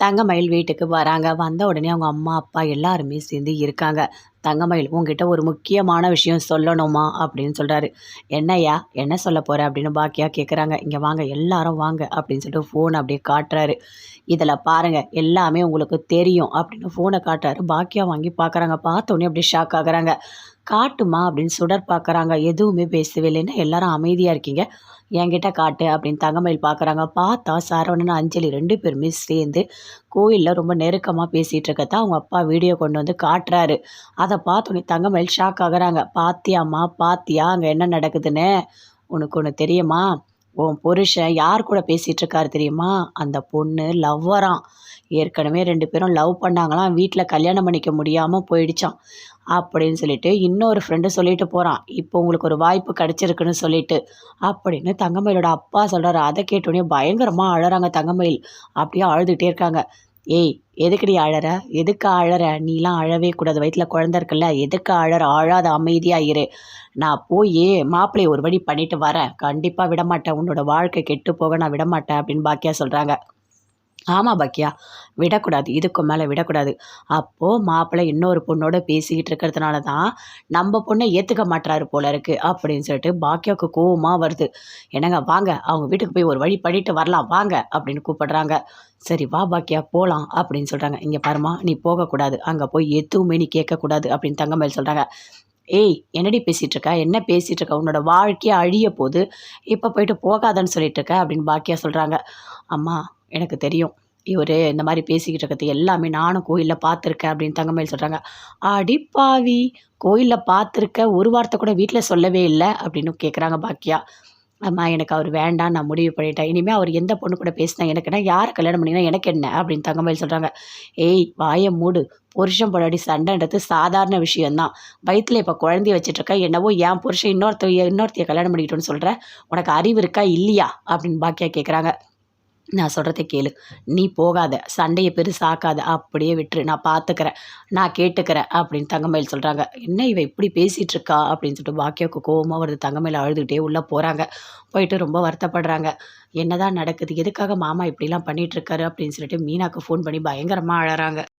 தங்கமயில் வீட்டுக்கு வராங்க. வந்த உடனே அவங்க அம்மா, அப்பா எல்லாருமே சேர்ந்து இருக்காங்க. "தங்கமயில் உன்கிட்ட ஒரு முக்கியமான விஷயம் சொல்லணுமா?" அப்படின்னு சொல்றாரு. "என்னய்யா? என்ன சொல்லப் போற?" அப்படின்னு பாக்கியா கேட்குறாங்க. "இங்க வாங்க, எல்லாரும் வாங்க" அப்படின்னு சொல்லிட்டு ஃபோன் அப்படியே காட்டுறாரு. "இதில பாருங்க, எல்லாமே உங்களுக்கு தெரியும்" அப்படின்னு ஃபோனை காட்டுறாரு. பாக்கியா வாங்கி பார்க்குறாங்க. பார்த்த உடனே அப்படியே ஷாக் ஆகுறாங்க. "காட்டுமா" அப்படின்னு சுடர் பார்க்குறாங்க. எதுவுமே பேசவே இல்லை. "என்ன எல்லாரும் அமைதியா இருக்கீங்க? என்கிட்ட காட்டு" அப்படின்னு தங்கமயில் பார்க்குறாங்க. பார்த்தா சரவணன், அஞ்சலி 2 பேருமே சேர்ந்து கோயில்ல ரொம்ப நெருக்கமா பேசிட்டு இருக்கறத அவங்க அப்பா வீடியோ கொண்டு வந்து காட்டுறாரு. அத பார்த்தோனே தங்கமயில் ஷாக் ஆகுறாங்க. "பாத்தியாம்மா, பாத்தியா அங்க என்ன நடக்குதுன்னு? உனக்கு ஒண்ணு தெரியுமா? உன் புருஷன் யார் கூட பேசிட்டு இருக்காரு தெரியுமா? அந்த பொண்ணு லவ்வராம். ஏற்கனவே 2 பேரும் லவ் பண்ணாங்களாம். வீட்ல கல்யாணம் பண்ணிக்க முடியாம போயிடுச்சாம்." அப்படின்னு சொல்லிட்டு இன்னொரு ஃப்ரெண்டு சொல்லிட்டு போறான். "இப்போ உங்களுக்கு ஒரு வாய்ப்பு கிடைச்சிருக்குன்னு சொல்லிட்டு" அப்படின்னு தங்கமயிலோட அப்பா சொல்றாரு. அத கேட்டோனே பயங்கரமா அழறாங்க தங்கமயில். அப்படியே அழுதுகிட்டே இருக்காங்க. "ஏய், எதுக்குடி அழற? எதுக்கு அழற? நீலாம் அழவே கூடாது. வயித்துல குழந்தை இருக்குல்ல. எதுக்கு அழற? அழாத, அமைதியா இரு. நான் போயி மாப்பிள்ளைய ஒரு வழி பண்ணிட்டு வரேன். கண்டிப்பா விடமாட்டேன். உன்னோட வாழ்க்கை கெட்டு போக நான் விடமாட்டேன்" அப்படின்னு பாக்கியா சொல்றாங்க. "ஆமா பாக்கியா, விடக்கூடாது. இதுக்கு மேல விடக்கூடாது. அப்போ மாப்பிள்ளை இன்னொரு பொண்ணோட பேசிக்கிட்டு இருக்கிறதுனால தான் நம்ம பொண்ண ஏத்துக்க மாட்றாரு போல இருக்கு" அப்படின்னு சொல்லிட்டு பாக்கியாவுக்கு கோவமா வருது. "என்னங்க வாங்க, அவங்க வீட்டுக்கு போய் ஒரு வழி பண்ணிட்டு வரலாம் வாங்க" அப்படின்னு கூப்பிடுறாங்க. "சரி வா பாக்கியா போலாம்" அப்படின்னு சொல்றாங்க. "இங்க பாரும்மா, நீ போகக்கூடாது. அங்க போய் எதுவுமே நீ கேட்கக்கூடாது" அப்படின்னு தங்கமயில் சொல்றாங்க. "ஏய், என்னடி பேசிட்டு இருக்க? என்ன பேசிட்டு இருக்க? உன்னோட வாழ்க்கையே அழியப் போது. இப்ப போயிட்டு போகாதன்னு சொல்லிட்டு இருக்க" அப்படின்னு பாக்கியா சொல்றாங்க. "அம்மா, எனக்கு தெரியும். இவரு இந்த மாரி பேசிக்கிட்டு இருக்கிறது எல்லாமே நானும் கோயில்ல பார்த்துருக்கேன்" அப்படின்னு தங்கமயில் சொல்றாங்க. "அடி பாவி! கோயில்ல பார்த்துருக்க, ஒரு வார்த்தை கூட வீட்ல சொல்லவே இல்ல" அப்படின்னு கேட்குறாங்க பாக்கியா. "அம்மா, எனக்கு அவரு வேண்டான்னு நான் முடிவு பண்ணிட்டேன். இனிமே அவர் எந்த பொண்ணு கூட பேசினா எனக்கு என்ன? யார கல்யாணம் பண்ணிக்கினா எனக்கு என்ன?" அப்படின்னு தங்கமயில் சொல்றாங்க. "ஏய், வாய மூடு. புருஷன் பொண்டாட்டி சண்டைன்றது சாதாரண விஷயம் தான். வயித்துல இப்ப குழந்தைய வச்சுட்டு இருக்க. என்னவோ என் புருஷன் இன்னொருத்திய கல்யாணம் பண்ணிக்கிட்டோன்னு சொல்ற. உனக்கு அறிவு இருக்கா? இல்லையா?" அப்படின்னு பாக்கியா கேட்குறாங்க. "நான் சொல்றத கேளு. நீ போகாத. சண்டைய பெருசாக்காத. அப்படியே விட்டுரு. நான் பார்த்துக்கிறேன். நான் கேட்டுக்கிறேன்" அப்படின்னு தங்கமயில் சொல்றாங்க. "என்ன இவ இப்படி பேசிட்டு இருக்கா?" அப்படின்னு சொல்லிட்டு பாக்கியாவுக்கு கோவமா வருது. தங்கமயில் அழுதுகிட்டே உள்ள போறாங்க. போயிட்டு ரொம்ப வருத்தப்படுறாங்க. என்னதான் நடக்குது? எதுக்காக மாமா இப்படிலாம் பண்ணிட்டு இருக்காரு? அப்படின்னு சொல்லிட்டு மீனாக்கு ஃபோன் பண்ணி பயங்கரமா அழறாங்க.